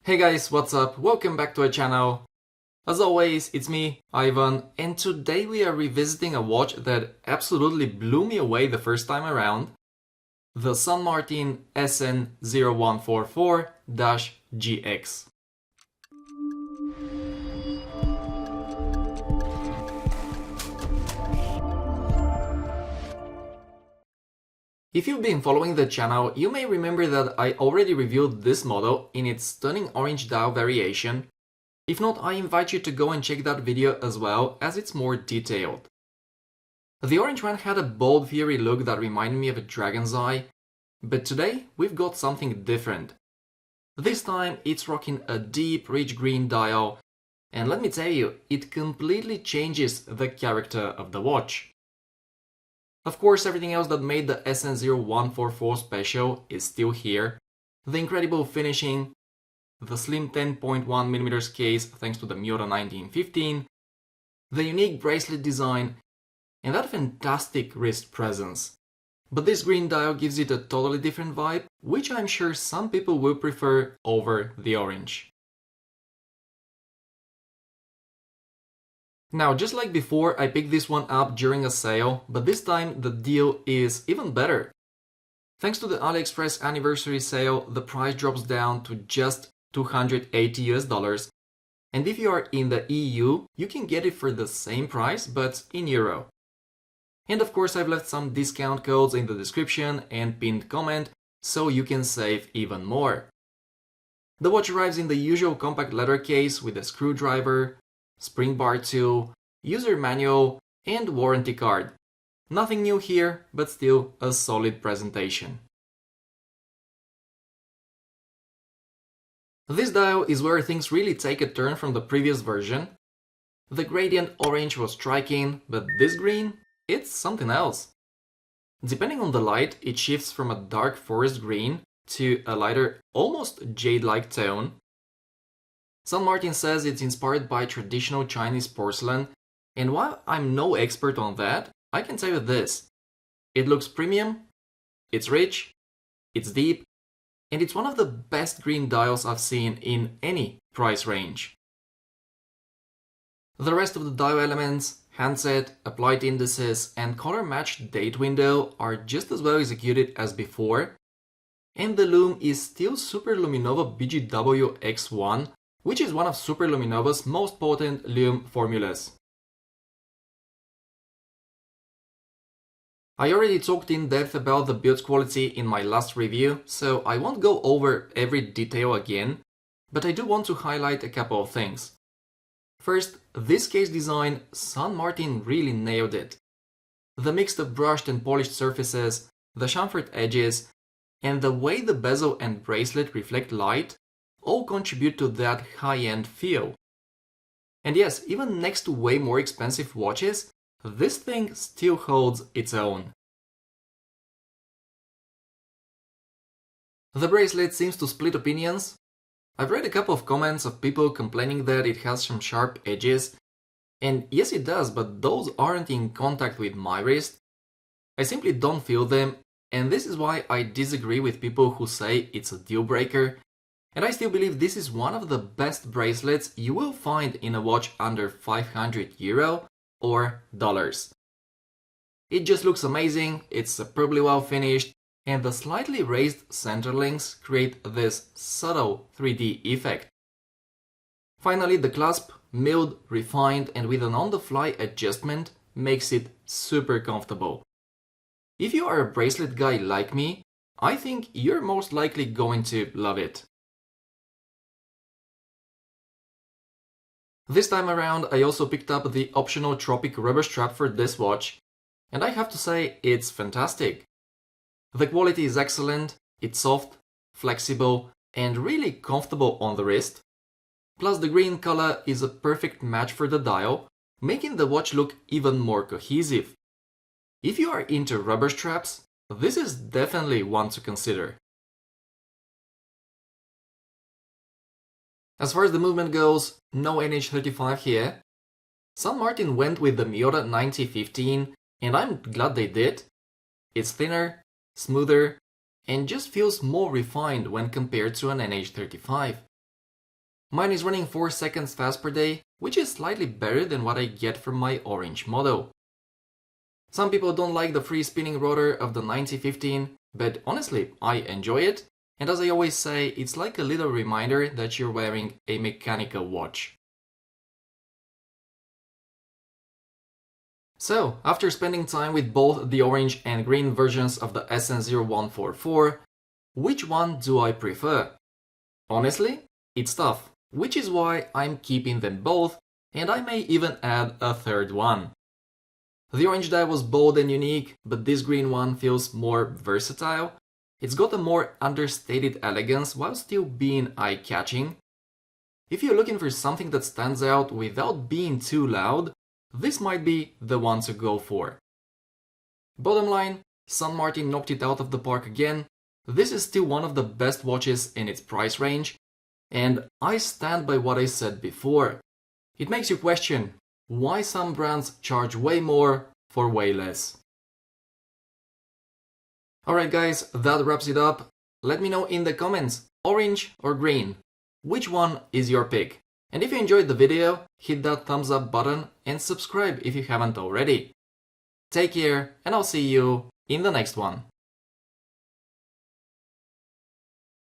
Hey guys, what's up? Welcome back to our channel. As always, it's me, Ivan, and today we are revisiting a watch that absolutely blew me away the first time around, the San Martin SN0144-GX. If you've been following the channel, you may remember that I already reviewed this model in its stunning orange dial variation. If not, I invite you to go and check that video as well, as it's more detailed. The orange one had a bold, fiery look that reminded me of a dragon's eye, but today we've got something different. This time it's rocking a deep, rich green dial, and let me tell you, it completely changes the character of the watch. Of course, everything else that made the SN0144 special is still here. The incredible finishing, the slim 10.1mm case thanks to the Miura 1915, the unique bracelet design, and that fantastic wrist presence. But this green dial gives it a totally different vibe, which I'm sure some people will prefer over the orange. Now, just like before, I picked this one up during a sale, but this time the deal is even better. Thanks to the Aliexpress anniversary sale, the price drops down to just $280, and if you are in the EU, you can get it for the same price, but in euro. And of course, I've left some discount codes in the description and pinned comment, so you can save even more. The watch arrives in the usual compact leather case with a screwdriver, spring bar tool, user manual, and warranty card. Nothing new here, but still a solid presentation. This dial is where things really take a turn from the previous version. The gradient orange was striking, but this green, it's something else. Depending on the light, it shifts from a dark forest green to a lighter, almost jade-like tone. San Martin says it's inspired by traditional Chinese porcelain, and while I'm no expert on that, I can tell you this. It looks premium, it's rich, it's deep, and it's one of the best green dials I've seen in any price range. The rest of the dial elements, handset, applied indices, and color-matched date window are just as well executed as before, and the lume is still Super Luminova BGW X1, which is one of Super Luminova's most potent lume formulas. I already talked in depth about the build quality in my last review, so I won't go over every detail again, but I do want to highlight a couple of things. First, this case design, San Martin really nailed it. The mix of brushed and polished surfaces, the chamfered edges, and the way the bezel and bracelet reflect light all contribute to that high-end feel. And yes, even next to way more expensive watches, this thing still holds its own. The bracelet seems to split opinions. I've read a couple of comments of people complaining that it has some sharp edges, and yes it does, but those aren't in contact with my wrist. I simply don't feel them, and this is why I disagree with people who say it's a deal breaker. And I still believe this is one of the best bracelets you will find in a watch under €500 or dollars. It just looks amazing, it's superbly well finished, and the slightly raised center links create this subtle 3D effect. Finally, the clasp, milled, refined, and with an on-the-fly adjustment, makes it super comfortable. If you are a bracelet guy like me, I think you're most likely going to love it. This time around, I also picked up the optional Tropic rubber strap for this watch, and I have to say, it's fantastic. The quality is excellent, it's soft, flexible, and really comfortable on the wrist. Plus the green color is a perfect match for the dial, making the watch look even more cohesive. If you are into rubber straps, this is definitely one to consider. As far as the movement goes, no NH35 here. San Martin went with the Miura 1915, and I'm glad they did. It's thinner, smoother, and just feels more refined when compared to an NH35. Mine is running 4 seconds fast per day, which is slightly better than what I get from my orange model. Some people don't like the free spinning rotor of the 9015, but honestly, I enjoy it, and as I always say, it's like a little reminder that you're wearing a mechanical watch. So, after spending time with both the orange and green versions of the SN0144, which one do I prefer? Honestly, it's tough, which is why I'm keeping them both, and I may even add a third one. The orange dial was bold and unique, but this green one feels more versatile. It's got a more understated elegance while still being eye-catching. If you're looking for something that stands out without being too loud, this might be the one to go for. Bottom line, St. Martin knocked it out of the park again. This is still one of the best watches in its price range, and I stand by what I said before. It makes you question why some brands charge way more for way less. Alright guys, that wraps it up. Let me know in the comments, orange or green, which one is your pick? And if you enjoyed the video, hit that thumbs up button and subscribe if you haven't already. Take care, and I'll see you in the next one.